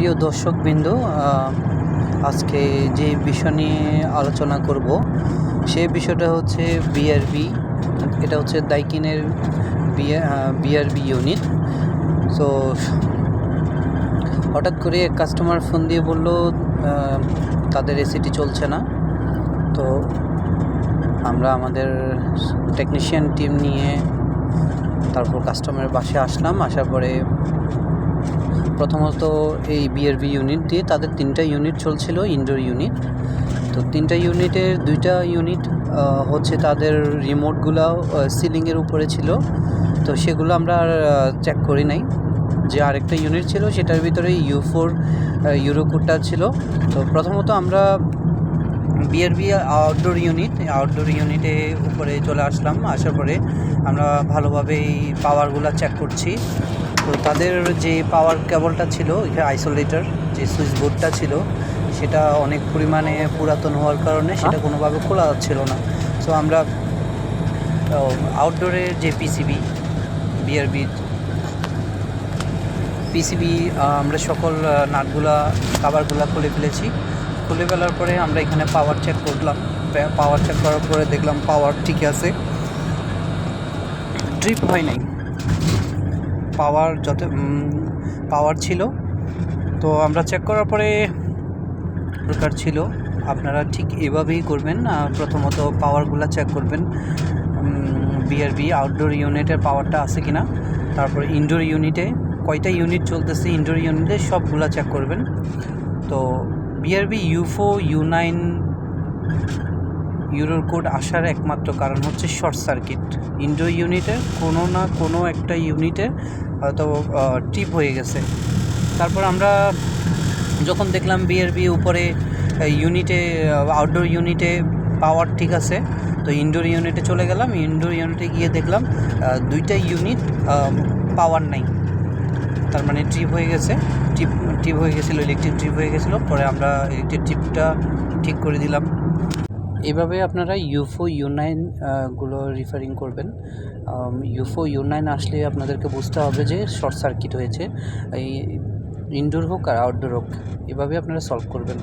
প্রিয় দর্শকবৃন্দ, আজকে যে বিষয় নিয়ে আলোচনা করব সেই বিষয়টা হচ্ছে বিআরবি। এটা হচ্ছে দাইকিনের বিআরবি ইউনিট। সো হঠাৎ করে এক কাস্টমার ফোন দিয়ে বলল তাদের এসিটি চলছে না। তো আমরা আমাদের টেকনিশিয়ান টিম নিয়ে তারপর কাস্টমারের বাসায় আসলাম। আসার পরে প্রথমত এই বিআরবি ইউনিট দিয়ে তাদের 3টা ইউনিট চলছিল, ইনডোর ইউনিট। তো 3টা ইউনিটের 2টা ইউনিট হচ্ছে তাদের রিমোটগুলো সিলিংয়ের উপরে ছিল। তো সেগুলো আমরা আর চেক করি নাই। যে আরেকটা ইউনিট ছিল সেটার ভিতরে U4 ইউরোকোডটা ছিল। তো প্রথমত আমরা বিআরবি আউটডোর ইউনিটে উপরে চলে আসলাম। আসার পরে আমরা ভালোভাবে এই পাওয়ারগুলো চেক করছি। তো তাদের যে পাওয়ার কেবলটা ছিল, আইসোলেটর যে সুইচ বোর্ডটা ছিল সেটা অনেক পরিমাণে পুরাতন হওয়ার কারণে সেটা কোনোভাবে খোলা যাচ্ছিল না। সো আমরা আউটডোরের যে বিআরবির পিসিবি আমরা সকল নাটগুলা কাভারগুলা খুলে ফেলেছি। খুলে ফেলার পরে আমরা এখানে পাওয়ার চেক করলাম। পাওয়ার চেক করার পরে দেখলাম পাওয়ার ঠিক আছে, ট্রিপ হয় নাই। পাওয়ার ছিল। তো আমরা চেক করার পরে দরকার ছিল আপনারা ঠিক এভাবেই করবেন। প্রথমত পাওয়ারগুলো চেক করবেন, বিআরবি আউটডোর ইউনিটের পাওয়ারটা আছে কিনা। তারপর ইনডোর ইউনিটে কয়টা ইউনিট চলতেছে, ইনডোর ইউনিটে সবগুলা চেক করবেন। তো বিআরবি U4 U9 ইউরোর কোড আসার একমাত্র কারণ হচ্ছে শর্ট সার্কিট। ইনডোর ইউনিটের কোনো না কোনো একটা ইউনিটে হয়তো টিপ হয়ে গেছে। তারপর আমরা যখন দেখলাম বিআরবি উপরে আউটডোর ইউনিটে পাওয়ার ঠিক আছে, তো ইনডোর ইউনিটে চলে গেলাম। ইনডোর ইউনিটে গিয়ে দেখলাম 2টা ইউনিট পাওয়ার নাই। তার মানে ট্রিপ হয়ে গেছিলো, ইলেকট্রিক ট্রিপ হয়ে গেছিলো। পরে আমরা ইলেকট্রিক ট্রিপটা ঠিক করে দিলাম। এভাবে আপনারা U4 U9 গুলো রিফারিং করবেন। U4 U9 আসলে আপনাদেরকে বুঝতে হবে যে শর্ট সার্কিট হয়েছে। এই ইনডোর হোক আর আউটডোর হোক, এভাবে আপনারা সলভ করবেন।